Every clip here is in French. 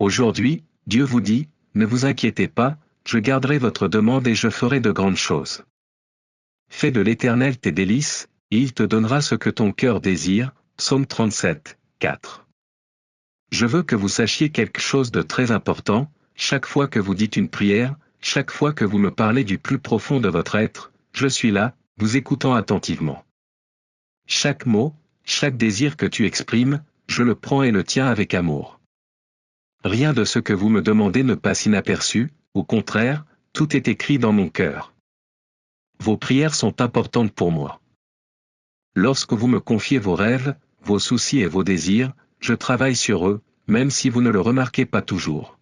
Aujourd'hui, Dieu vous dit, ne vous inquiétez pas, je garderai votre demande et je ferai de grandes choses. Fais de l'Éternel tes délices, et il te donnera ce que ton cœur désire. Psaume 37, 4. Je veux que vous sachiez quelque chose de très important, chaque fois que vous dites une prière, chaque fois que vous me parlez du plus profond de votre être, je suis là, vous écoutant attentivement. Chaque mot, chaque désir que tu exprimes, je le prends et le tiens avec amour. Rien de ce que vous me demandez ne passe inaperçu, au contraire, tout est écrit dans mon cœur. Vos prières sont importantes pour moi. Lorsque vous me confiez vos rêves, vos soucis et vos désirs, je travaille sur eux, même si vous ne le remarquez pas toujours.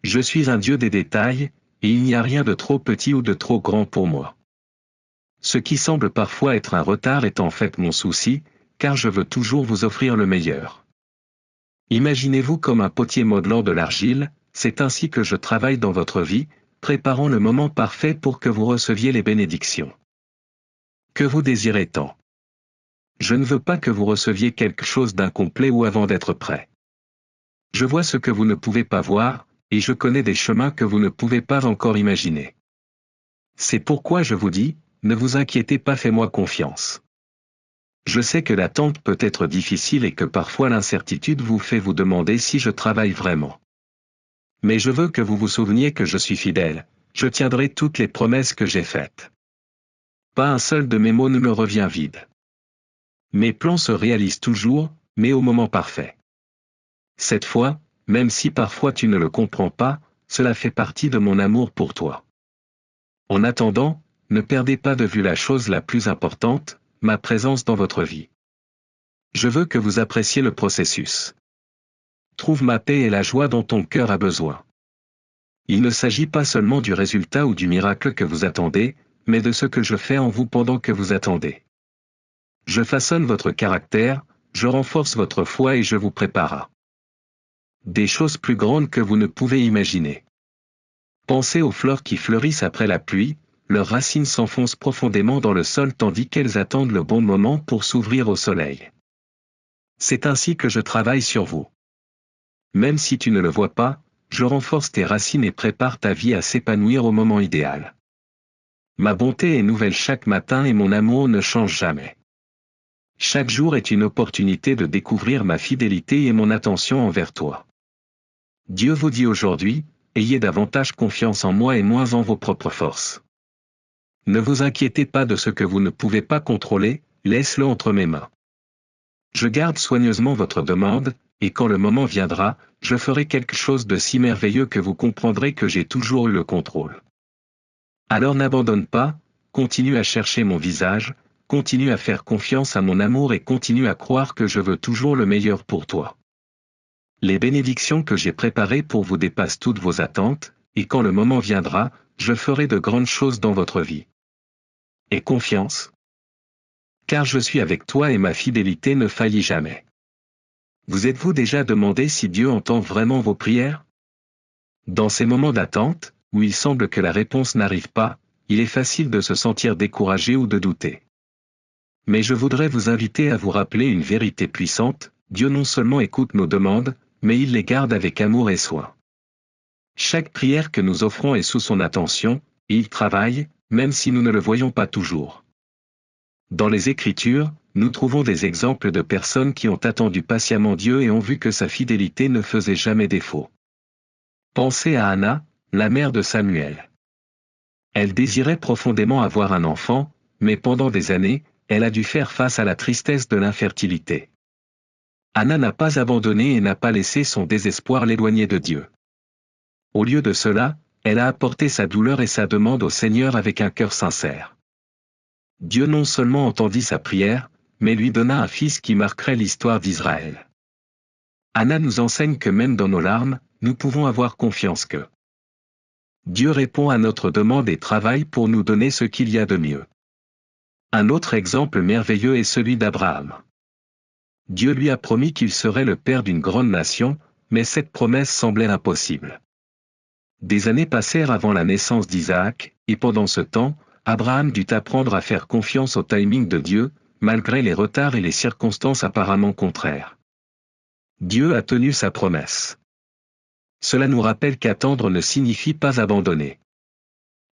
Je suis un Dieu des détails, et il n'y a rien de trop petit ou de trop grand pour moi. Ce qui semble parfois être un retard est en fait mon souci, car je veux toujours vous offrir le meilleur. Imaginez-vous comme un potier modelant de l'argile, c'est ainsi que je travaille dans votre vie, préparant le moment parfait pour que vous receviez les bénédictions que vous désirez tant. Je ne veux pas que vous receviez quelque chose d'incomplet ou avant d'être prêt. Je vois ce que vous ne pouvez pas voir, et je connais des chemins que vous ne pouvez pas encore imaginer. C'est pourquoi je vous dis, ne vous inquiétez pas, faites-moi confiance. Je sais que l'attente peut être difficile et que parfois l'incertitude vous fait vous demander si je travaille vraiment. Mais je veux que vous vous souveniez que je suis fidèle, je tiendrai toutes les promesses que j'ai faites. Pas un seul de mes mots ne me revient vide. Mes plans se réalisent toujours, mais au moment parfait. Cette fois, même si parfois tu ne le comprends pas, cela fait partie de mon amour pour toi. En attendant, ne perdez pas de vue la chose la plus importante, ma présence dans votre vie. Je veux que vous appréciez le processus. Trouve ma paix et la joie dont ton cœur a besoin. Il ne s'agit pas seulement du résultat ou du miracle que vous attendez, mais de ce que je fais en vous pendant que vous attendez. Je façonne votre caractère, je renforce votre foi et je vous prépare à des choses plus grandes que vous ne pouvez imaginer. Pensez aux fleurs qui fleurissent après la pluie, leurs racines s'enfoncent profondément dans le sol tandis qu'elles attendent le bon moment pour s'ouvrir au soleil. C'est ainsi que je travaille sur vous. Même si tu ne le vois pas, je renforce tes racines et prépare ta vie à s'épanouir au moment idéal. Ma bonté est nouvelle chaque matin et mon amour ne change jamais. Chaque jour est une opportunité de découvrir ma fidélité et mon attention envers toi. Dieu vous dit aujourd'hui, ayez davantage confiance en moi et moins en vos propres forces. Ne vous inquiétez pas de ce que vous ne pouvez pas contrôler, laisse-le entre mes mains. Je garde soigneusement votre demande, et quand le moment viendra, je ferai quelque chose de si merveilleux que vous comprendrez que j'ai toujours eu le contrôle. Alors n'abandonne pas, continue à chercher mon visage, continue à faire confiance à mon amour et continue à croire que je veux toujours le meilleur pour toi. Les bénédictions que j'ai préparées pour vous dépassent toutes vos attentes, et quand le moment viendra, je ferai de grandes choses dans votre vie. Aie confiance. Car je suis avec toi et ma fidélité ne faillit jamais. Vous êtes-vous déjà demandé si Dieu entend vraiment vos prières? Dans ces moments d'attente, où il semble que la réponse n'arrive pas, il est facile de se sentir découragé ou de douter. Mais je voudrais vous inviter à vous rappeler une vérité puissante, Dieu non seulement écoute nos demandes, mais il les garde avec amour et soin. Chaque prière que nous offrons est sous son attention, et il travaille, même si nous ne le voyons pas toujours. Dans les Écritures, nous trouvons des exemples de personnes qui ont attendu patiemment Dieu et ont vu que sa fidélité ne faisait jamais défaut. Pensez à Anna, la mère de Samuel. Elle désirait profondément avoir un enfant, mais pendant des années, elle a dû faire face à la tristesse de l'infertilité. Anna n'a pas abandonné et n'a pas laissé son désespoir l'éloigner de Dieu. Au lieu de cela, elle a apporté sa douleur et sa demande au Seigneur avec un cœur sincère. Dieu non seulement entendit sa prière, mais lui donna un fils qui marquerait l'histoire d'Israël. Anna nous enseigne que même dans nos larmes, nous pouvons avoir confiance que Dieu répond à notre demande et travaille pour nous donner ce qu'il y a de mieux. Un autre exemple merveilleux est celui d'Abraham. Dieu lui a promis qu'il serait le père d'une grande nation, mais cette promesse semblait impossible. Des années passèrent avant la naissance d'Isaac, et pendant ce temps, Abraham dut apprendre à faire confiance au timing de Dieu, malgré les retards et les circonstances apparemment contraires. Dieu a tenu sa promesse. Cela nous rappelle qu'attendre ne signifie pas abandonner.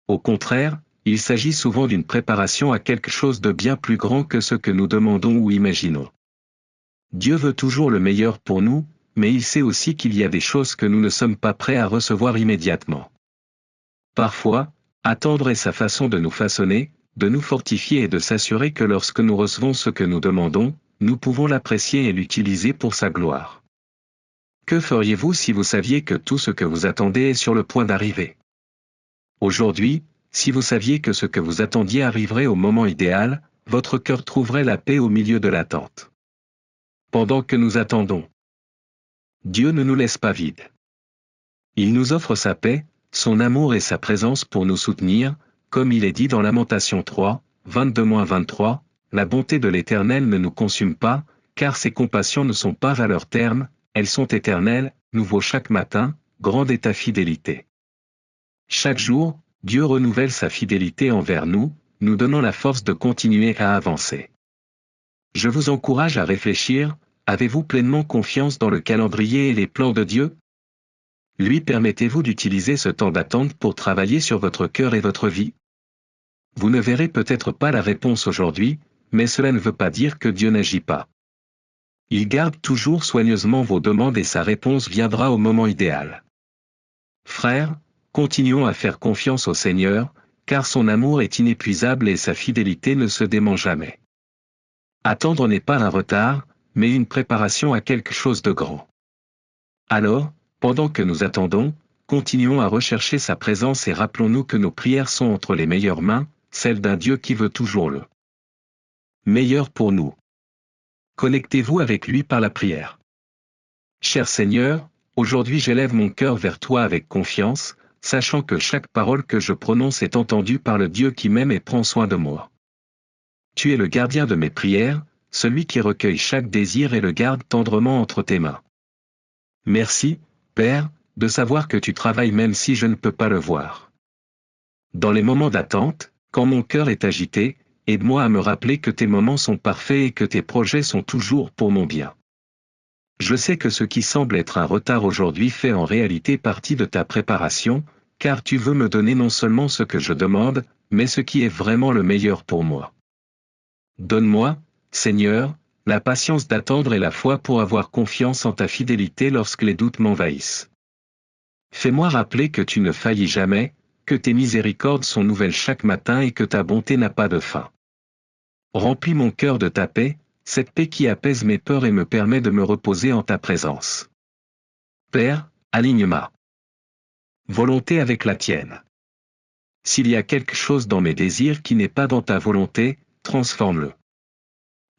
Au contraire, il s'agit souvent d'une préparation à quelque chose de bien plus grand que ce que nous demandons ou imaginons. Dieu veut toujours le meilleur pour nous, mais il sait aussi qu'il y a des choses que nous ne sommes pas prêts à recevoir immédiatement. Parfois, attendre est sa façon de nous façonner, de nous fortifier et de s'assurer que lorsque nous recevons ce que nous demandons, nous pouvons l'apprécier et l'utiliser pour sa gloire. Que feriez-vous si vous saviez que tout ce que vous attendez est sur le point d'arriver? Aujourd'hui, si vous saviez que ce que vous attendiez arriverait au moment idéal, votre cœur trouverait la paix au milieu de l'attente. Pendant que nous attendons, Dieu ne nous laisse pas vides. Il nous offre sa paix, son amour et sa présence pour nous soutenir, comme il est dit dans Lamentation 3, 22-23, la bonté de l'Éternel ne nous consume pas, car ses compassions ne sont pas à leur terme, elles sont éternelles, nouveau chaque matin, grande est ta fidélité. Chaque jour, Dieu renouvelle sa fidélité envers nous, nous donnant la force de continuer à avancer. Je vous encourage à réfléchir, avez-vous pleinement confiance dans le calendrier et les plans de Dieu? Lui permettez-vous d'utiliser ce temps d'attente pour travailler sur votre cœur et votre vie? Vous ne verrez peut-être pas la réponse aujourd'hui, mais cela ne veut pas dire que Dieu n'agit pas. Il garde toujours soigneusement vos demandes et sa réponse viendra au moment idéal. Frères, continuons à faire confiance au Seigneur, car son amour est inépuisable et sa fidélité ne se dément jamais. Attendre n'est pas un retard, mais une préparation à quelque chose de grand. Alors, pendant que nous attendons, continuons à rechercher sa présence et rappelons-nous que nos prières sont entre les meilleures mains, celles d'un Dieu qui veut toujours le meilleur pour nous. Connectez-vous avec lui par la prière. Cher Seigneur, aujourd'hui j'élève mon cœur vers toi avec confiance, sachant que chaque parole que je prononce est entendue par le Dieu qui m'aime et prend soin de moi. Tu es le gardien de mes prières, celui qui recueille chaque désir et le garde tendrement entre tes mains. Merci, Père, de savoir que tu travailles même si je ne peux pas le voir. Dans les moments d'attente, quand mon cœur est agité, aide-moi à me rappeler que tes moments sont parfaits et que tes projets sont toujours pour mon bien. Je sais que ce qui semble être un retard aujourd'hui fait en réalité partie de ta préparation, car tu veux me donner non seulement ce que je demande, mais ce qui est vraiment le meilleur pour moi. Donne-moi, Seigneur, la patience d'attendre et la foi pour avoir confiance en ta fidélité lorsque les doutes m'envahissent. Fais-moi rappeler que tu ne faillis jamais, que tes miséricordes sont nouvelles chaque matin et que ta bonté n'a pas de fin. Remplis mon cœur de ta paix, cette paix qui apaise mes peurs et me permet de me reposer en ta présence. Père, aligne ma volonté avec la tienne. S'il y a quelque chose dans mes désirs qui n'est pas dans ta volonté, transforme-le.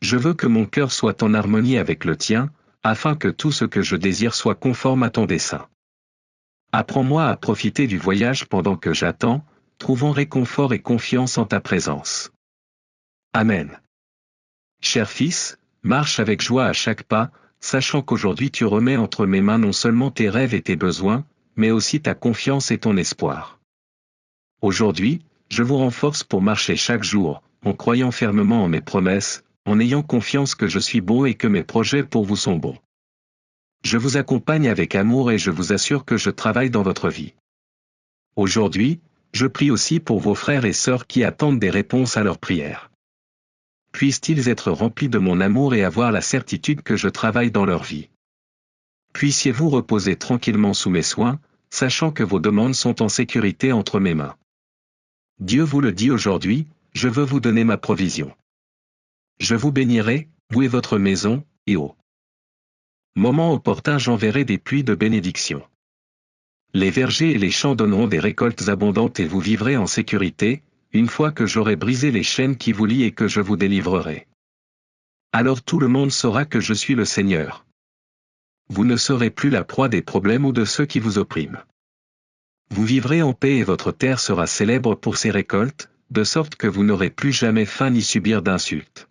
Je veux que mon cœur soit en harmonie avec le tien, afin que tout ce que je désire soit conforme à ton dessein. Apprends-moi à profiter du voyage pendant que j'attends, trouvant réconfort et confiance en ta présence. Amen. Cher fils, marche avec joie à chaque pas, sachant qu'aujourd'hui tu remets entre mes mains non seulement tes rêves et tes besoins, mais aussi ta confiance et ton espoir. Aujourd'hui, je vous renforce pour marcher chaque jour, en croyant fermement en mes promesses, en ayant confiance que je suis bon et que mes projets pour vous sont bons. Je vous accompagne avec amour et je vous assure que je travaille dans votre vie. Aujourd'hui, je prie aussi pour vos frères et sœurs qui attendent des réponses à leurs prières. Puissent-ils être remplis de mon amour et avoir la certitude que je travaille dans leur vie. Puissiez-vous reposer tranquillement sous mes soins, sachant que vos demandes sont en sécurité entre mes mains. Dieu vous le dit aujourd'hui, je veux vous donner ma provision. Je vous bénirai, vous et votre maison, et au moment opportun j'enverrai des pluies de bénédiction. Les vergers et les champs donneront des récoltes abondantes et vous vivrez en sécurité, une fois que j'aurai brisé les chaînes qui vous lient et que je vous délivrerai. Alors tout le monde saura que je suis le Seigneur. Vous ne serez plus la proie des problèmes ou de ceux qui vous oppriment. Vous vivrez en paix et votre terre sera célèbre pour ses récoltes, de sorte que vous n'aurez plus jamais faim ni subir d'insultes.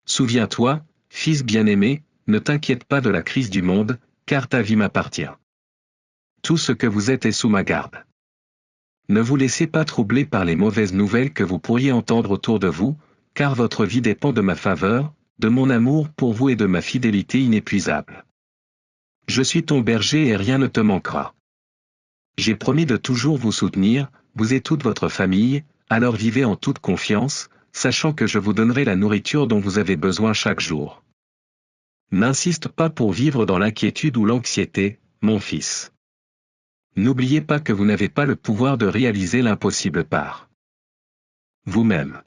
Souviens-toi, fils bien-aimé, ne t'inquiète pas de la crise du monde, car ta vie m'appartient. Tout ce que vous êtes est sous ma garde. Ne vous laissez pas troubler par les mauvaises nouvelles que vous pourriez entendre autour de vous, car votre vie dépend de ma faveur, de mon amour pour vous et de ma fidélité inépuisable. Je suis ton berger et rien ne te manquera. J'ai promis de toujours vous soutenir, vous et toute votre famille, alors vivez en toute confiance, sachant que je vous donnerai la nourriture dont vous avez besoin chaque jour. N'insiste pas pour vivre dans l'inquiétude ou l'anxiété, mon fils. N'oubliez pas que vous n'avez pas le pouvoir de réaliser l'impossible par vous-même.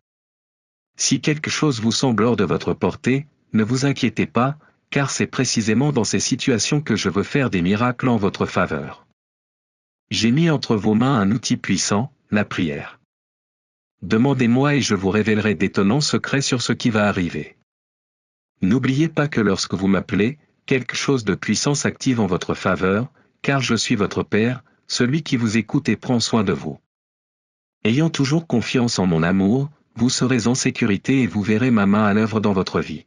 Si quelque chose vous semble hors de votre portée, ne vous inquiétez pas, car c'est précisément dans ces situations que je veux faire des miracles en votre faveur. J'ai mis entre vos mains un outil puissant, la prière. Demandez-moi et je vous révélerai d'étonnants secrets sur ce qui va arriver. N'oubliez pas que lorsque vous m'appelez, quelque chose de puissant s'active en votre faveur, car je suis votre Père, celui qui vous écoute et prend soin de vous. Ayant toujours confiance en mon amour, vous serez en sécurité et vous verrez ma main à l'œuvre dans votre vie.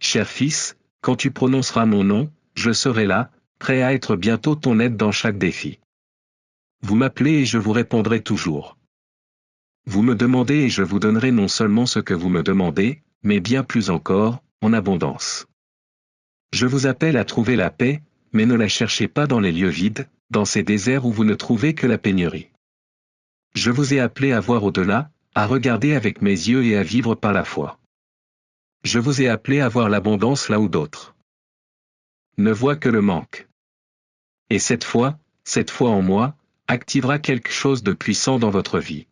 Cher fils, quand tu prononceras mon nom, je serai là, prêt à être bientôt ton aide dans chaque défi. Vous m'appelez et je vous répondrai toujours. Vous me demandez et je vous donnerai non seulement ce que vous me demandez, mais bien plus encore, en abondance. Je vous appelle à trouver la paix, mais ne la cherchez pas dans les lieux vides, dans ces déserts où vous ne trouvez que la pénurie. Je vous ai appelé à voir au-delà, à regarder avec mes yeux et à vivre par la foi. Je vous ai appelé à voir l'abondance là où d'autres ne voient que le manque. Et cette foi en moi, activera quelque chose de puissant dans votre vie.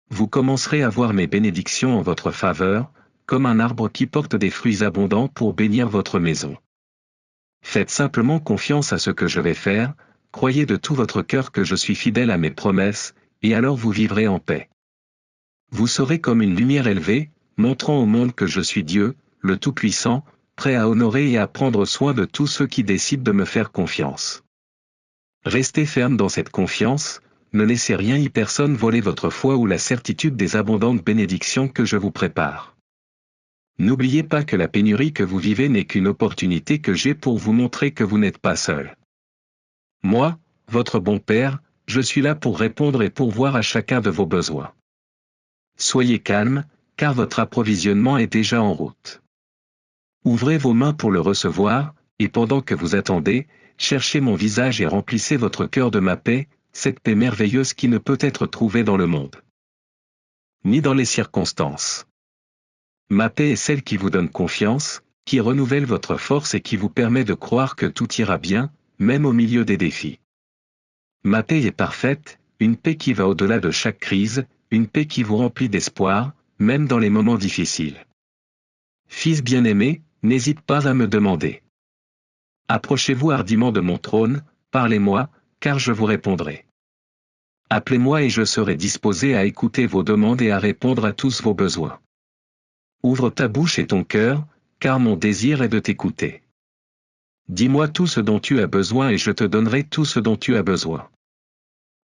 Vous commencerez à voir mes bénédictions en votre faveur, comme un arbre qui porte des fruits abondants pour bénir votre maison. Faites simplement confiance à ce que je vais faire, croyez de tout votre cœur que je suis fidèle à mes promesses, et alors vous vivrez en paix. Vous serez comme une lumière élevée, montrant au monde que je suis Dieu, le Tout-Puissant, prêt à honorer et à prendre soin de tous ceux qui décident de me faire confiance. Restez ferme dans cette confiance, ne laissez rien ni personne voler votre foi ou la certitude des abondantes bénédictions que je vous prépare. N'oubliez pas que la pénurie que vous vivez n'est qu'une opportunité que j'ai pour vous montrer que vous n'êtes pas seul. Moi, votre bon Père, je suis là pour répondre et pourvoir à chacun de vos besoins. Soyez calme, car votre approvisionnement est déjà en route. Ouvrez vos mains pour le recevoir, et pendant que vous attendez, cherchez mon visage et remplissez votre cœur de ma paix, cette paix merveilleuse qui ne peut être trouvée dans le monde, ni dans les circonstances. Ma paix est celle qui vous donne confiance, qui renouvelle votre force et qui vous permet de croire que tout ira bien, même au milieu des défis. Ma paix est parfaite, une paix qui va au-delà de chaque crise, une paix qui vous remplit d'espoir, même dans les moments difficiles. Fils bien-aimé, n'hésite pas à me demander. Approchez-vous hardiment de mon trône, parlez-moi, car je vous répondrai. Appelez-moi et je serai disposé à écouter vos demandes et à répondre à tous vos besoins. Ouvre ta bouche et ton cœur, car mon désir est de t'écouter. Dis-moi tout ce dont tu as besoin et je te donnerai tout ce dont tu as besoin.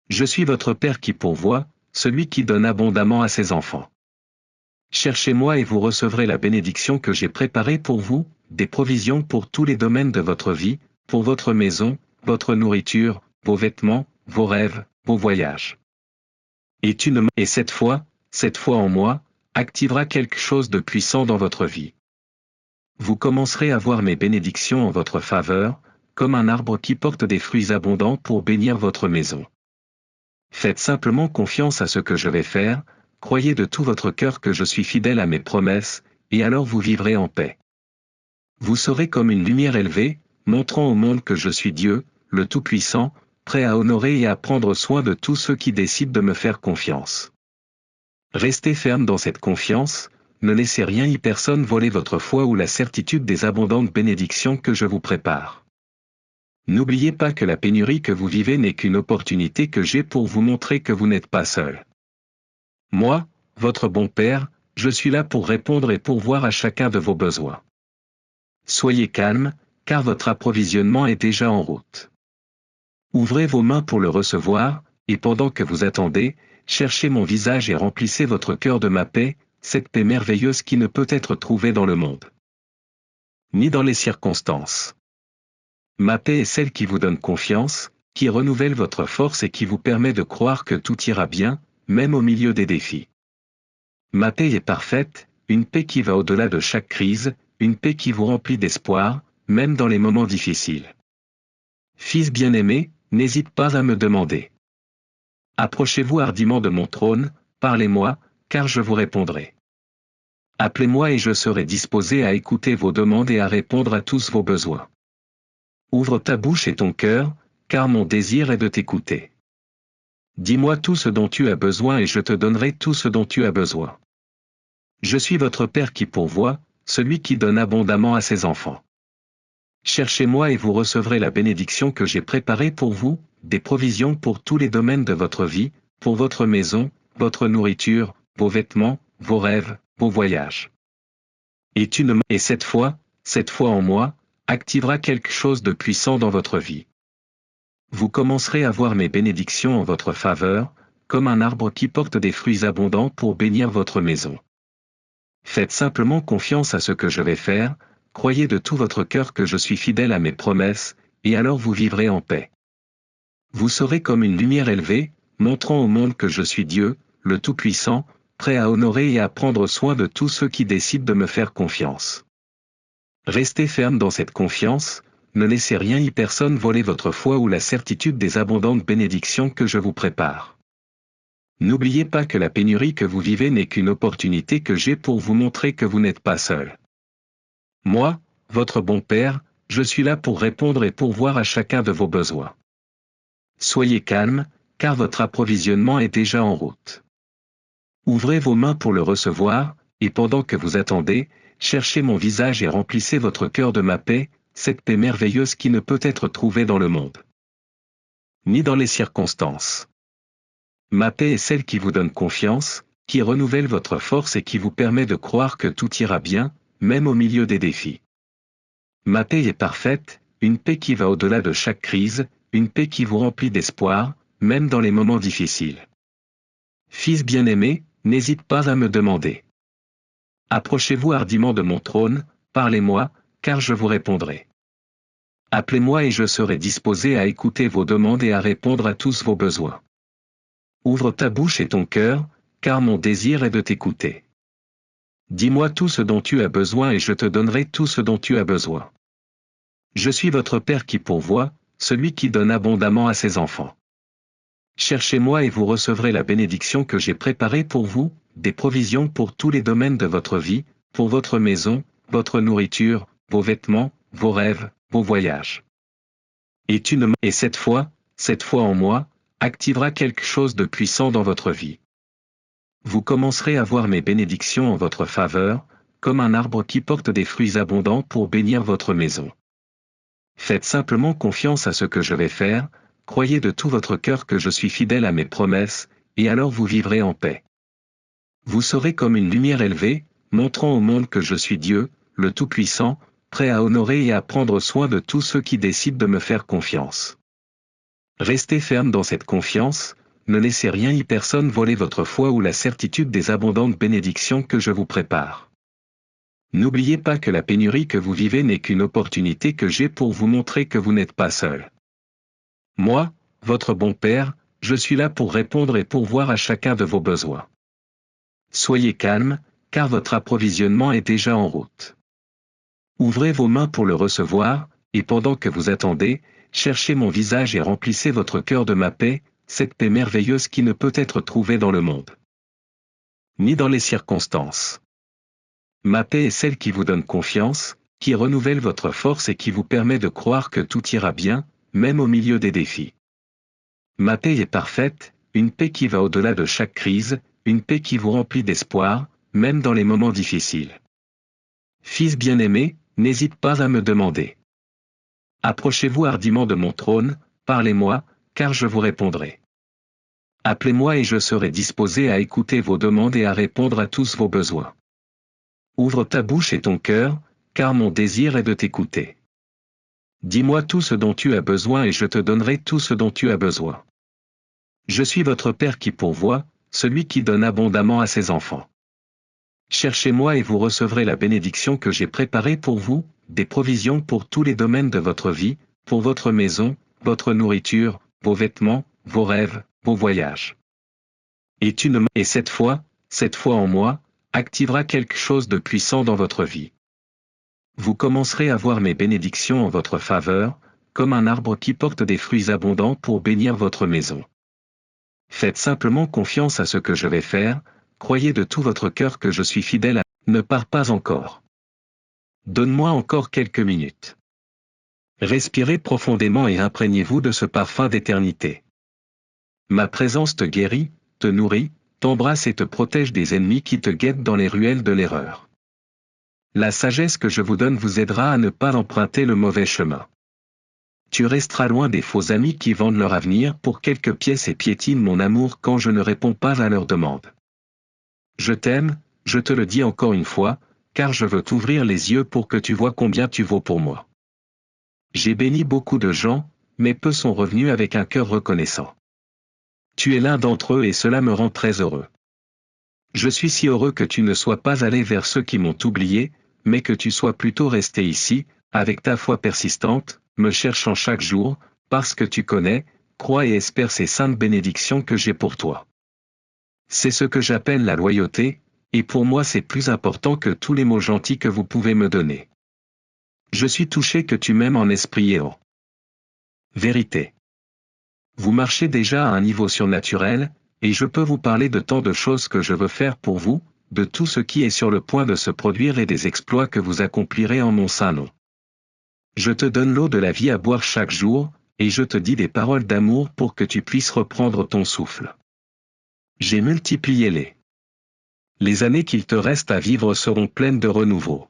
Je suis votre Père qui pourvoit, celui qui donne abondamment à ses enfants. Cherchez-moi et vous recevrez la bénédiction que j'ai préparée pour vous, des provisions pour tous les domaines de votre vie, pour votre maison, votre nourriture, vos vêtements, vos rêves, vos voyages. Et cette foi en moi, activera quelque chose de puissant dans votre vie. Vous commencerez à voir mes bénédictions en votre faveur, comme un arbre qui porte des fruits abondants pour bénir votre maison. Faites simplement confiance à ce que je vais faire, croyez de tout votre cœur que je suis fidèle à mes promesses, et alors vous vivrez en paix. Vous serez comme une lumière élevée, montrant au monde que je suis Dieu, le Tout-Puissant, prêt à honorer et à prendre soin de tous ceux qui décident de me faire confiance. Restez ferme dans cette confiance, ne laissez rien ni personne voler votre foi ou la certitude des abondantes bénédictions que je vous prépare. N'oubliez pas que la pénurie que vous vivez n'est qu'une opportunité que j'ai pour vous montrer que vous n'êtes pas seul. Moi, votre bon Père, je suis là pour répondre et pourvoir à chacun de vos besoins. Soyez calme, car votre approvisionnement est déjà en route. Ouvrez vos mains pour le recevoir, et pendant que vous attendez, cherchez mon visage et remplissez votre cœur de ma paix, cette paix merveilleuse qui ne peut être trouvée dans le monde, ni dans les circonstances. Ma paix est celle qui vous donne confiance, qui renouvelle votre force et qui vous permet de croire que tout ira bien, même au milieu des défis. Ma paix est parfaite, une paix qui va au-delà de chaque crise, une paix qui vous remplit d'espoir, même dans les moments difficiles. Fils bien-aimé, n'hésite pas à me demander. Approchez-vous hardiment de mon trône, parlez-moi, car je vous répondrai. Appelez-moi et je serai disposé à écouter vos demandes et à répondre à tous vos besoins. Ouvre ta bouche et ton cœur, car mon désir est de t'écouter. Dis-moi tout ce dont tu as besoin et je te donnerai tout ce dont tu as besoin. Je suis votre Père qui pourvoit, celui qui donne abondamment à ses enfants. Cherchez-moi et vous recevrez la bénédiction que j'ai préparée pour vous, des provisions pour tous les domaines de votre vie, pour votre maison, votre nourriture, vos vêtements, vos rêves, vos voyages. Et cette foi en moi, activera quelque chose de puissant dans votre vie. Vous commencerez à voir mes bénédictions en votre faveur, comme un arbre qui porte des fruits abondants pour bénir votre maison. Faites simplement confiance à ce que je vais faire, croyez de tout votre cœur que je suis fidèle à mes promesses, et alors vous vivrez en paix. Vous serez comme une lumière élevée, montrant au monde que je suis Dieu, le Tout-Puissant, prêt à honorer et à prendre soin de tous ceux qui décident de me faire confiance. Restez ferme dans cette confiance, ne laissez rien ni personne voler votre foi ou la certitude des abondantes bénédictions que je vous prépare. N'oubliez pas que la pénurie que vous vivez n'est qu'une opportunité que j'ai pour vous montrer que vous n'êtes pas seul. Moi, votre bon Père, je suis là pour répondre et pourvoir à chacun de vos besoins. Soyez calme, car votre approvisionnement est déjà en route. Ouvrez vos mains pour le recevoir, et pendant que vous attendez, cherchez mon visage et remplissez votre cœur de ma paix, cette paix merveilleuse qui ne peut être trouvée dans le monde, ni dans les circonstances. Ma paix est celle qui vous donne confiance, qui renouvelle votre force et qui vous permet de croire que tout ira bien, même au milieu des défis. Ma paix est parfaite, une paix qui va au-delà de chaque crise, une paix qui vous remplit d'espoir, même dans les moments difficiles. Fils bien-aimé, n'hésite pas à me demander. Approchez-vous hardiment de mon trône, parlez-moi, car je vous répondrai. Appelez-moi et je serai disposé à écouter vos demandes et à répondre à tous vos besoins. Ouvre ta bouche et ton cœur, car mon désir est de t'écouter. Dis-moi tout ce dont tu as besoin et je te donnerai tout ce dont tu as besoin. Je suis votre Père qui pourvoit, celui qui donne abondamment à ses enfants. Cherchez-moi et vous recevrez la bénédiction que j'ai préparée pour vous, des provisions pour tous les domaines de votre vie, pour votre maison, votre nourriture, vos vêtements, vos rêves, vos voyages. Et cette foi en moi, activera quelque chose de puissant dans votre vie. Vous commencerez à voir mes bénédictions en votre faveur, comme un arbre qui porte des fruits abondants pour bénir votre maison. Faites simplement confiance à ce que je vais faire, croyez de tout votre cœur que je suis fidèle à mes promesses, et alors vous vivrez en paix. Vous serez comme une lumière élevée, montrant au monde que je suis Dieu, le Tout-Puissant, prêt à honorer et à prendre soin de tous ceux qui décident de me faire confiance. Restez ferme dans cette confiance, ne laissez rien ni personne voler votre foi ou la certitude des abondantes bénédictions que je vous prépare. N'oubliez pas que la pénurie que vous vivez n'est qu'une opportunité que j'ai pour vous montrer que vous n'êtes pas seul. Moi, votre bon Père, je suis là pour répondre et pourvoir à chacun de vos besoins. Soyez calme, car votre approvisionnement est déjà en route. Ouvrez vos mains pour le recevoir, et pendant que vous attendez, cherchez mon visage et remplissez votre cœur de ma paix, cette paix merveilleuse qui ne peut être trouvée dans le monde, ni dans les circonstances. Ma paix est celle qui vous donne confiance, qui renouvelle votre force et qui vous permet de croire que tout ira bien, même au milieu des défis. Ma paix est parfaite, une paix qui va au-delà de chaque crise, une paix qui vous remplit d'espoir, même dans les moments difficiles. Fils bien-aimé, n'hésite pas à me demander. Approchez-vous hardiment de mon trône, parlez-moi, car je vous répondrai. Appelez-moi et je serai disposé à écouter vos demandes et à répondre à tous vos besoins. Ouvre ta bouche et ton cœur, car mon désir est de t'écouter. Dis-moi tout ce dont tu as besoin et je te donnerai tout ce dont tu as besoin. Je suis votre Père qui pourvoit, celui qui donne abondamment à ses enfants. Cherchez-moi et vous recevrez la bénédiction que j'ai préparée pour vous, des provisions pour tous les domaines de votre vie, pour votre maison, votre nourriture, vos vêtements, vos rêves, vos voyages. Et cette foi en moi, activera quelque chose de puissant dans votre vie. Vous commencerez à voir mes bénédictions en votre faveur, comme un arbre qui porte des fruits abondants pour bénir votre maison. Faites simplement confiance à ce que je vais faire, croyez de tout votre cœur que je suis fidèle à... Ne pars pas encore. Donne-moi encore quelques minutes. Respirez profondément et imprégnez-vous de ce parfum d'éternité. Ma présence te guérit, te nourrit, t'embrasse et te protège des ennemis qui te guettent dans les ruelles de l'erreur. La sagesse que je vous donne vous aidera à ne pas emprunter le mauvais chemin. Tu resteras loin des faux amis qui vendent leur avenir pour quelques pièces et piétinent mon amour quand je ne réponds pas à leurs demandes. Je t'aime, je te le dis encore une fois, car je veux t'ouvrir les yeux pour que tu vois combien tu vaux pour moi. J'ai béni beaucoup de gens, mais peu sont revenus avec un cœur reconnaissant. Tu es l'un d'entre eux et cela me rend très heureux. Je suis si heureux que tu ne sois pas allé vers ceux qui m'ont oublié, mais que tu sois plutôt resté ici, avec ta foi persistante, me cherchant chaque jour, parce que tu connais, crois et espères ces saintes bénédictions que j'ai pour toi. C'est ce que j'appelle la loyauté, et pour moi c'est plus important que tous les mots gentils que vous pouvez me donner. Je suis touché que tu m'aimes en esprit et en vérité. Vous marchez déjà à un niveau surnaturel, et je peux vous parler de tant de choses que je veux faire pour vous, de tout ce qui est sur le point de se produire et des exploits que vous accomplirez en mon saint nom. Je te donne l'eau de la vie à boire chaque jour, et je te dis des paroles d'amour pour que tu puisses reprendre ton souffle. J'ai multiplié les années qu'il te reste à vivre seront pleines de renouveau.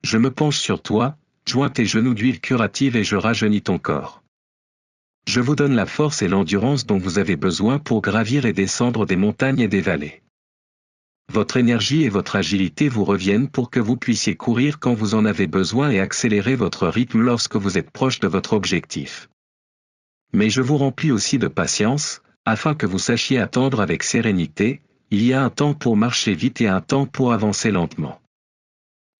Je me penche sur toi, joins tes genoux d'huile curative et je rajeunis ton corps. Je vous donne la force et l'endurance dont vous avez besoin pour gravir et descendre des montagnes et des vallées. Votre énergie et votre agilité vous reviennent pour que vous puissiez courir quand vous en avez besoin et accélérer votre rythme lorsque vous êtes proche de votre objectif. Mais je vous remplis aussi de patience, afin que vous sachiez attendre avec sérénité, il y a un temps pour marcher vite et un temps pour avancer lentement.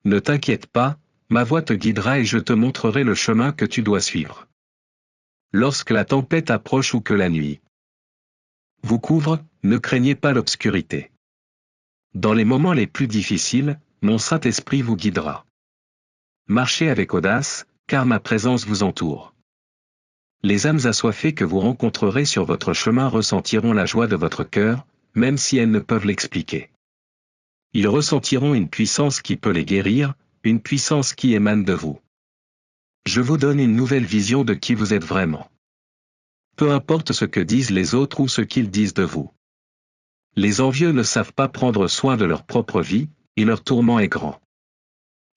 Ne t'inquiète pas, ma voix te guidera et je te montrerai le chemin que tu dois suivre. Lorsque la tempête approche ou que la nuit vous couvre, ne craignez pas l'obscurité. Dans les moments les plus difficiles, mon Saint-Esprit vous guidera. Marchez avec audace, car ma présence vous entoure. Les âmes assoiffées que vous rencontrerez sur votre chemin ressentiront la joie de votre cœur, même si elles ne peuvent l'expliquer. Ils ressentiront une puissance qui peut les guérir, une puissance qui émane de vous. Je vous donne une nouvelle vision de qui vous êtes vraiment. Peu importe ce que disent les autres ou ce qu'ils disent de vous. Les envieux ne savent pas prendre soin de leur propre vie, et leur tourment est grand.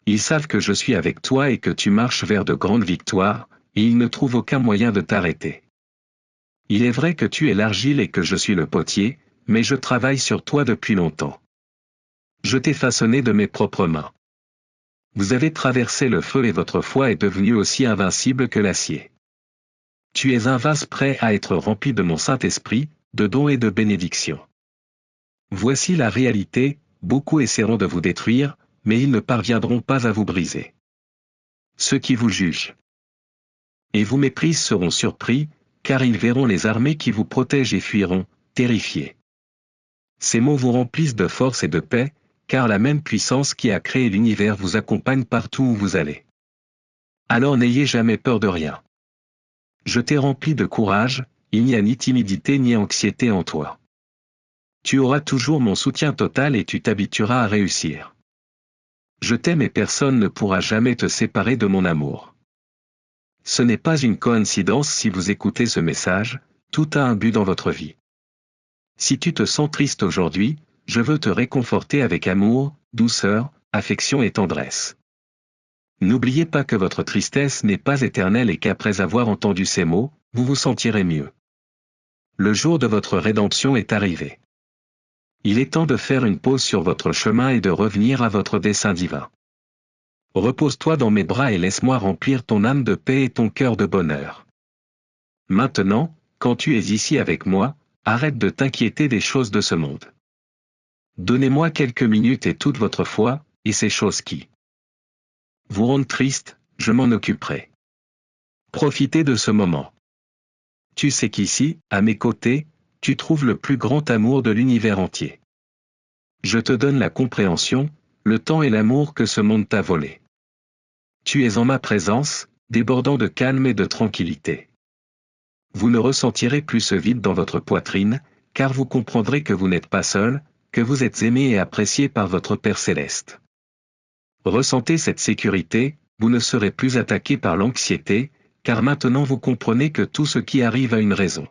Ils savent que je suis avec toi et que tu marches vers de grandes victoires, et ils ne trouvent aucun moyen de t'arrêter. Il est vrai que tu es l'argile et que je suis le potier, mais je travaille sur toi depuis longtemps. Je t'ai façonné de mes propres mains. Vous avez traversé le feu et votre foi est devenue aussi invincible que l'acier. Tu es un vase prêt à être rempli de mon Saint-Esprit, de dons et de bénédictions. Voici la réalité, beaucoup essaieront de vous détruire, mais ils ne parviendront pas à vous briser. Ceux qui vous jugent et vous méprisent seront surpris, car ils verront les armées qui vous protègent et fuiront, terrifiés. Ces mots vous remplissent de force et de paix, car la même puissance qui a créé l'univers vous accompagne partout où vous allez. Alors n'ayez jamais peur de rien. Je t'ai rempli de courage, il n'y a ni timidité ni anxiété en toi. Tu auras toujours mon soutien total et tu t'habitueras à réussir. Je t'aime et personne ne pourra jamais te séparer de mon amour. Ce n'est pas une coïncidence si vous écoutez ce message, tout a un but dans votre vie. Si tu te sens triste aujourd'hui, je veux te réconforter avec amour, douceur, affection et tendresse. N'oubliez pas que votre tristesse n'est pas éternelle et qu'après avoir entendu ces mots, vous vous sentirez mieux. Le jour de votre rédemption est arrivé. Il est temps de faire une pause sur votre chemin et de revenir à votre dessein divin. Repose-toi dans mes bras et laisse-moi remplir ton âme de paix et ton cœur de bonheur. Maintenant, quand tu es ici avec moi, arrête de t'inquiéter des choses de ce monde. Donnez-moi quelques minutes et toute votre foi, et ces choses qui vous rendent triste, je m'en occuperai. Profitez de ce moment. Tu sais qu'ici, à mes côtés, tu trouves le plus grand amour de l'univers entier. Je te donne la compréhension, le temps et l'amour que ce monde t'a volé. Tu es en ma présence, débordant de calme et de tranquillité. Vous ne ressentirez plus ce vide dans votre poitrine, car vous comprendrez que vous n'êtes pas seul, que vous êtes aimé et apprécié par votre Père céleste. Ressentez cette sécurité, vous ne serez plus attaqué par l'anxiété, car maintenant vous comprenez que tout ce qui arrive a une raison.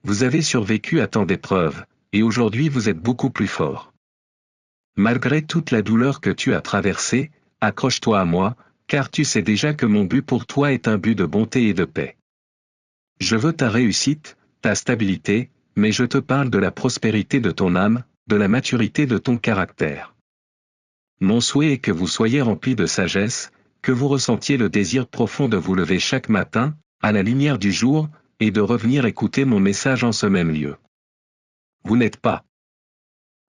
Vous avez survécu à tant d'épreuves, et aujourd'hui vous êtes beaucoup plus fort. Malgré toute la douleur que tu as traversée, accroche-toi à moi, car tu sais déjà que mon but pour toi est un but de bonté et de paix. Je veux ta réussite, ta stabilité, mais je te parle de la prospérité de ton âme, de la maturité de ton caractère. Mon souhait est que vous soyez remplis de sagesse, que vous ressentiez le désir profond de vous lever chaque matin, à la lumière du jour, et de revenir écouter mon message en ce même lieu. Vous n'êtes pas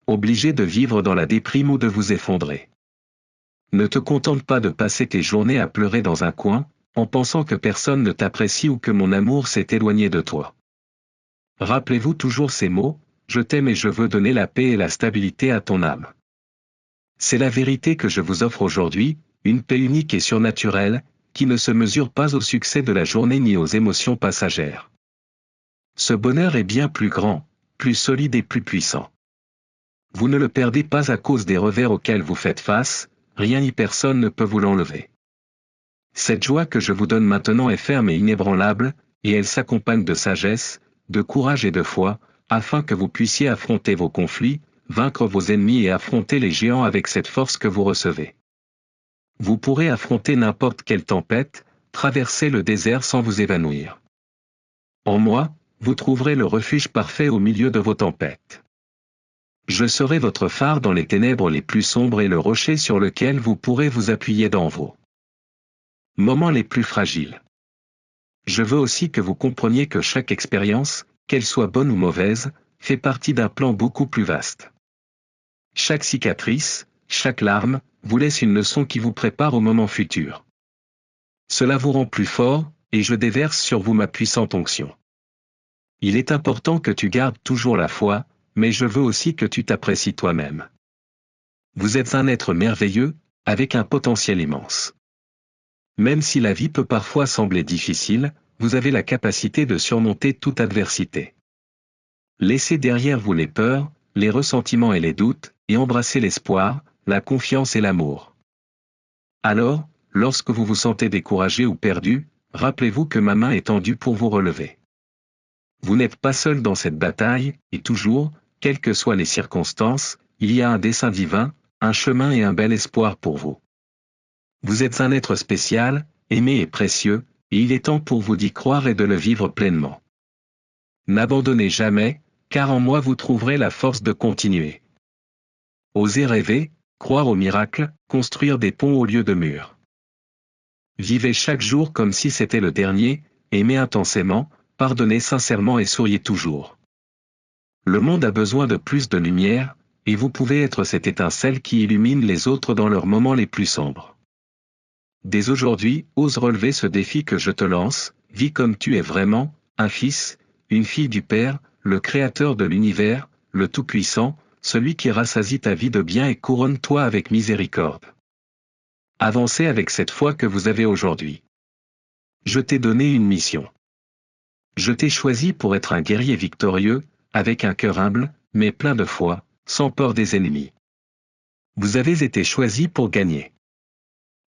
obligé de vivre dans la déprime ou de vous effondrer. Ne te contente pas de passer tes journées à pleurer dans un coin, en pensant que personne ne t'apprécie ou que mon amour s'est éloigné de toi. Rappelez-vous toujours ces mots, je t'aime et je veux donner la paix et la stabilité à ton âme. C'est la vérité que je vous offre aujourd'hui, une paix unique et surnaturelle, qui ne se mesure pas au succès de la journée ni aux émotions passagères. Ce bonheur est bien plus grand, plus solide et plus puissant. Vous ne le perdez pas à cause des revers auxquels vous faites face, rien ni personne ne peut vous l'enlever. Cette joie que je vous donne maintenant est ferme et inébranlable, et elle s'accompagne de sagesse, de courage et de foi, afin que vous puissiez affronter vos conflits, vaincre vos ennemis et affronter les géants avec cette force que vous recevez. Vous pourrez affronter n'importe quelle tempête, traverser le désert sans vous évanouir. En moi, vous trouverez le refuge parfait au milieu de vos tempêtes. Je serai votre phare dans les ténèbres les plus sombres et le rocher sur lequel vous pourrez vous appuyer dans vos moments les plus fragiles. Je veux aussi que vous compreniez que chaque expérience, qu'elle soit bonne ou mauvaise, fait partie d'un plan beaucoup plus vaste. Chaque cicatrice, chaque larme, vous laisse une leçon qui vous prépare au moment futur. Cela vous rend plus fort, et je déverse sur vous ma puissante onction. Il est important que tu gardes toujours la foi, mais je veux aussi que tu t'apprécies toi-même. Vous êtes un être merveilleux, avec un potentiel immense. Même si la vie peut parfois sembler difficile, vous avez la capacité de surmonter toute adversité. Laissez derrière vous les peurs, les ressentiments et les doutes, et embrassez l'espoir, la confiance et l'amour. Alors, lorsque vous vous sentez découragé ou perdu, rappelez-vous que ma main est tendue pour vous relever. Vous n'êtes pas seul dans cette bataille, et toujours, quelles que soient les circonstances, il y a un dessein divin, un chemin et un bel espoir pour vous. Vous êtes un être spécial, aimé et précieux, et il est temps pour vous d'y croire et de le vivre pleinement. N'abandonnez jamais, car en moi vous trouverez la force de continuer. Osez rêver, croire au miracle, construire des ponts au lieu de murs. Vivez chaque jour comme si c'était le dernier, aimez intensément, pardonnez sincèrement et souriez toujours. Le monde a besoin de plus de lumière, et vous pouvez être cette étincelle qui illumine les autres dans leurs moments les plus sombres. Dès aujourd'hui, ose relever ce défi que je te lance, vis comme tu es vraiment, un fils, une fille du Père, le Créateur de l'univers, le Tout-Puissant, celui qui rassasie ta vie de bien et couronne-toi avec miséricorde. Avancez avec cette foi que vous avez aujourd'hui. Je t'ai donné une mission. Je t'ai choisi pour être un guerrier victorieux, avec un cœur humble, mais plein de foi, sans peur des ennemis. Vous avez été choisi pour gagner.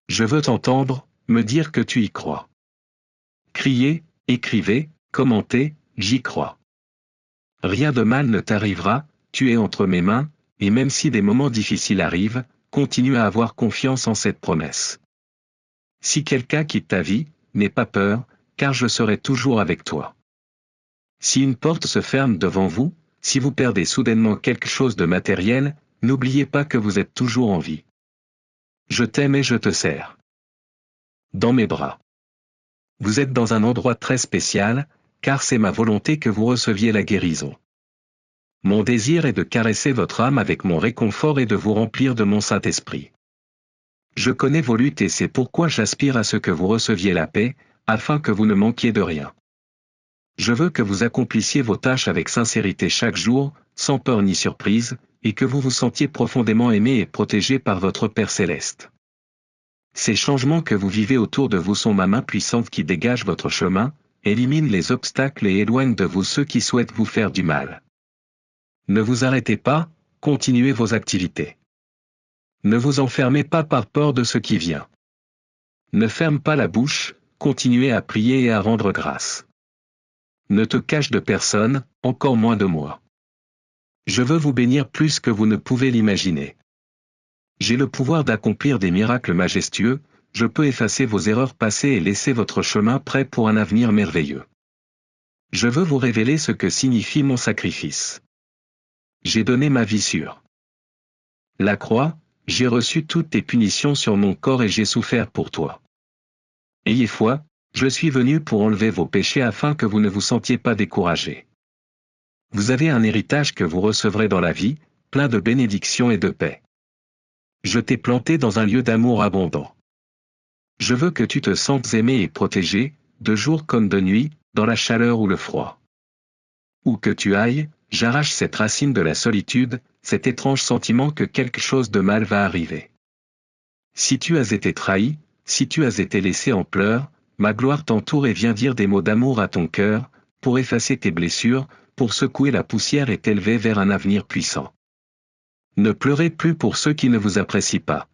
Je veux t'entendre, me dire que tu y crois. Criez, écrivez, commentez, j'y crois. Rien de mal ne t'arrivera, tu es entre mes mains, et même si des moments difficiles arrivent, continue à avoir confiance en cette promesse. Si quelqu'un quitte ta vie, n'aie pas peur, car je serai toujours avec toi. Si une porte se ferme devant vous, si vous perdez soudainement quelque chose de matériel, n'oubliez pas que vous êtes toujours en vie. Je t'aime et je te serre. Dans mes bras. Vous êtes dans un endroit très spécial, car c'est ma volonté que vous receviez la guérison. Mon désir est de caresser votre âme avec mon réconfort et de vous remplir de mon Saint-Esprit. Je connais vos luttes et c'est pourquoi j'aspire à ce que vous receviez la paix, afin que vous ne manquiez de rien. Je veux que vous accomplissiez vos tâches avec sincérité chaque jour, sans peur ni surprise, et que vous vous sentiez profondément aimé et protégé par votre Père céleste. Ces changements que vous vivez autour de vous sont ma main puissante qui dégage votre chemin, élimine les obstacles et éloigne de vous ceux qui souhaitent vous faire du mal. Ne vous arrêtez pas, continuez vos activités. Ne vous enfermez pas par peur de ce qui vient. Ne ferme pas la bouche, continuez à prier et à rendre grâce. Ne te cache de personne, encore moins de moi. Je veux vous bénir plus que vous ne pouvez l'imaginer. J'ai le pouvoir d'accomplir des miracles majestueux, je peux effacer vos erreurs passées et laisser votre chemin prêt pour un avenir merveilleux. Je veux vous révéler ce que signifie mon sacrifice. J'ai donné ma vie sur la croix, j'ai reçu toutes tes punitions sur mon corps et j'ai souffert pour toi. Ayez foi, je suis venu pour enlever vos péchés afin que vous ne vous sentiez pas découragés. Vous avez un héritage que vous recevrez dans la vie, plein de bénédictions et de paix. Je t'ai planté dans un lieu d'amour abondant. Je veux que tu te sentes aimé et protégé, de jour comme de nuit, dans la chaleur ou le froid. Où que tu ailles, j'arrache cette racine de la solitude, cet étrange sentiment que quelque chose de mal va arriver. Si tu as été trahi, si tu as été laissé en pleurs, ma gloire t'entoure et vient dire des mots d'amour à ton cœur, pour effacer tes blessures, pour secouer la poussière et t'élever vers un avenir puissant. Ne pleurez plus pour ceux qui ne vous apprécient pas.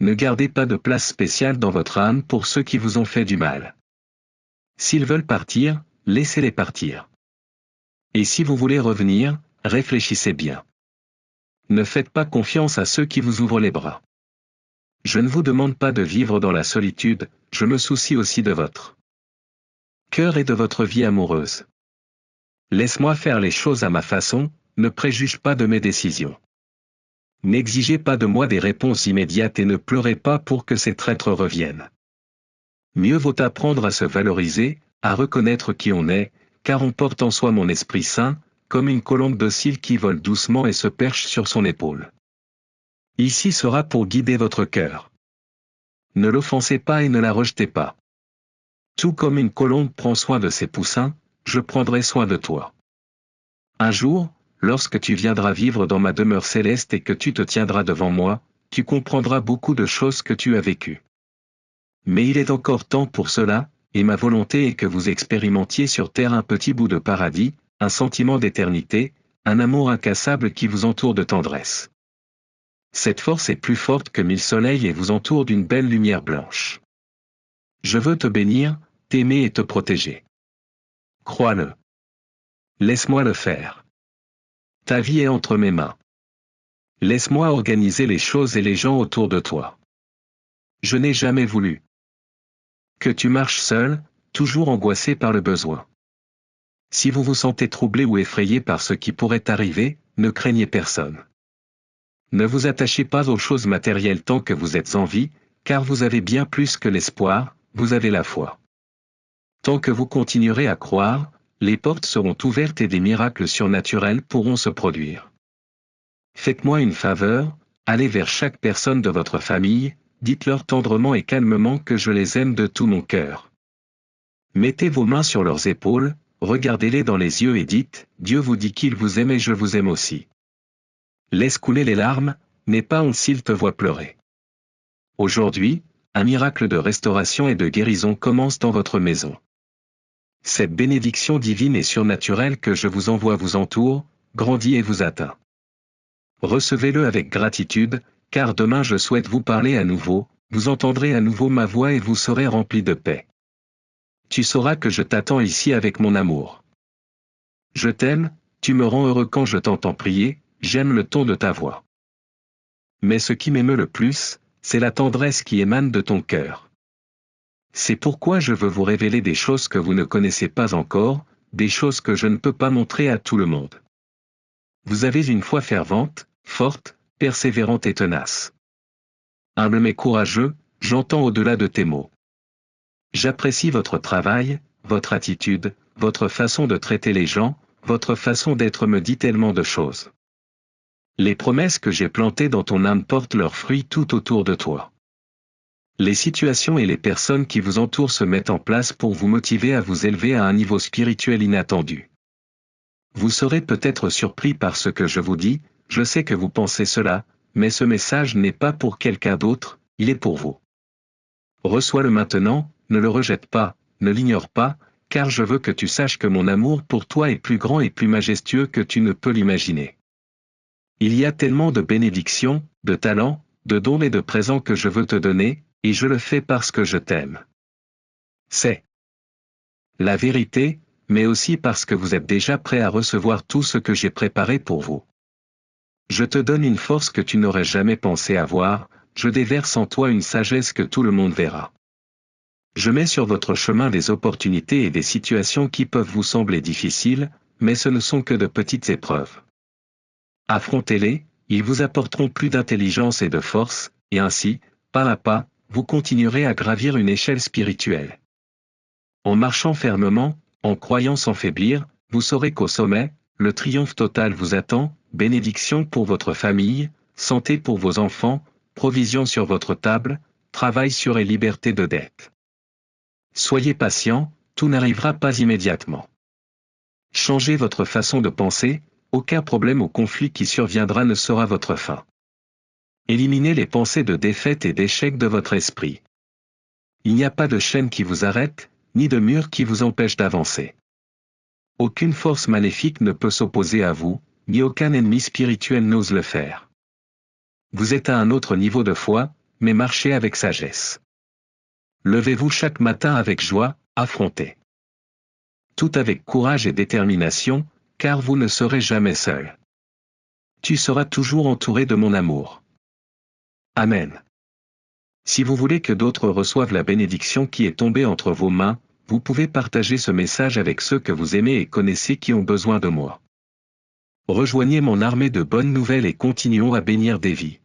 Ne gardez pas de place spéciale dans votre âme pour ceux qui vous ont fait du mal. S'ils veulent partir, laissez-les partir. Et si vous voulez revenir, réfléchissez bien. Ne faites pas confiance à ceux qui vous ouvrent les bras. Je ne vous demande pas de vivre dans la solitude, je me soucie aussi de votre cœur et de votre vie amoureuse. Laisse-moi faire les choses à ma façon, ne préjuge pas de mes décisions. N'exigez pas de moi des réponses immédiates et ne pleurez pas pour que ces traîtres reviennent. Mieux vaut apprendre à se valoriser, à reconnaître qui on est, car on porte en soi mon Esprit Saint, comme une colombe docile qui vole doucement et se perche sur son épaule. Ici sera pour guider votre cœur. Ne l'offensez pas et ne la rejetez pas. Tout comme une colombe prend soin de ses poussins, je prendrai soin de toi. Un jour, lorsque tu viendras vivre dans ma demeure céleste et que tu te tiendras devant moi, tu comprendras beaucoup de choses que tu as vécues. Mais il est encore temps pour cela, et ma volonté est que vous expérimentiez sur terre un petit bout de paradis, un sentiment d'éternité, un amour incassable qui vous entoure de tendresse. Cette force est plus forte que 1000 soleils et vous entoure d'une belle lumière blanche. Je veux te bénir, t'aimer et te protéger. Crois-le. Laisse-moi le faire. Ta vie est entre mes mains. Laisse-moi organiser les choses et les gens autour de toi. Je n'ai jamais voulu que tu marches seul, toujours angoissé par le besoin. Si vous vous sentez troublé ou effrayé par ce qui pourrait arriver, ne craignez personne. Ne vous attachez pas aux choses matérielles tant que vous êtes en vie, car vous avez bien plus que l'espoir, vous avez la foi. Tant que vous continuerez à croire, les portes seront ouvertes et des miracles surnaturels pourront se produire. Faites-moi une faveur, allez vers chaque personne de votre famille, dites-leur tendrement et calmement que je les aime de tout mon cœur. Mettez vos mains sur leurs épaules, regardez-les dans les yeux et dites, Dieu vous dit qu'il vous aime et je vous aime aussi. Laisse couler les larmes, n'aie pas honte s'ils te voient pleurer. Aujourd'hui, un miracle de restauration et de guérison commence dans votre maison. Cette bénédiction divine et surnaturelle que je vous envoie vous entoure, grandit et vous atteint. Recevez-le avec gratitude, car demain je souhaite vous parler à nouveau, vous entendrez à nouveau ma voix et vous serez remplis de paix. Tu sauras que je t'attends ici avec mon amour. Je t'aime, tu me rends heureux quand je t'entends prier, j'aime le ton de ta voix. Mais ce qui m'émeut le plus, c'est la tendresse qui émane de ton cœur. C'est pourquoi je veux vous révéler des choses que vous ne connaissez pas encore, des choses que je ne peux pas montrer à tout le monde. Vous avez une foi fervente, forte, persévérante et tenace. Humble mais courageux, j'entends au-delà de tes mots. J'apprécie votre travail, votre attitude, votre façon de traiter les gens, votre façon d'être me dit tellement de choses. Les promesses que j'ai plantées dans ton âme portent leurs fruits tout autour de toi. Les situations et les personnes qui vous entourent se mettent en place pour vous motiver à vous élever à un niveau spirituel inattendu. Vous serez peut-être surpris par ce que je vous dis, je sais que vous pensez cela, mais ce message n'est pas pour quelqu'un d'autre, il est pour vous. Reçois-le maintenant, ne le rejette pas, ne l'ignore pas, car je veux que tu saches que mon amour pour toi est plus grand et plus majestueux que tu ne peux l'imaginer. Il y a tellement de bénédictions, de talents, de dons et de présents que je veux te donner, et je le fais parce que je t'aime. C'est la vérité, mais aussi parce que vous êtes déjà prêt à recevoir tout ce que j'ai préparé pour vous. Je te donne une force que tu n'aurais jamais pensé avoir, je déverse en toi une sagesse que tout le monde verra. Je mets sur votre chemin des opportunités et des situations qui peuvent vous sembler difficiles, mais ce ne sont que de petites épreuves. Affrontez-les, ils vous apporteront plus d'intelligence et de force, et ainsi, pas à pas, vous continuerez à gravir une échelle spirituelle. En marchant fermement, en croyant sans faiblir, vous saurez qu'au sommet, le triomphe total vous attend, bénédiction pour votre famille, santé pour vos enfants, provision sur votre table, travail sûr et liberté de dette. Soyez patient, tout n'arrivera pas immédiatement. Changez votre façon de penser, aucun problème ou conflit qui surviendra ne sera votre fin. Éliminez les pensées de défaite et d'échec de votre esprit. Il n'y a pas de chaîne qui vous arrête, ni de mur qui vous empêche d'avancer. Aucune force maléfique ne peut s'opposer à vous, ni aucun ennemi spirituel n'ose le faire. Vous êtes à un autre niveau de foi, mais marchez avec sagesse. Levez-vous chaque matin avec joie, affrontez. Tout avec courage et détermination, car vous ne serez jamais seul. Tu seras toujours entouré de mon amour. Amen. Si vous voulez que d'autres reçoivent la bénédiction qui est tombée entre vos mains, vous pouvez partager ce message avec ceux que vous aimez et connaissez qui ont besoin de moi. Rejoignez mon armée de bonnes nouvelles et continuons à bénir des vies.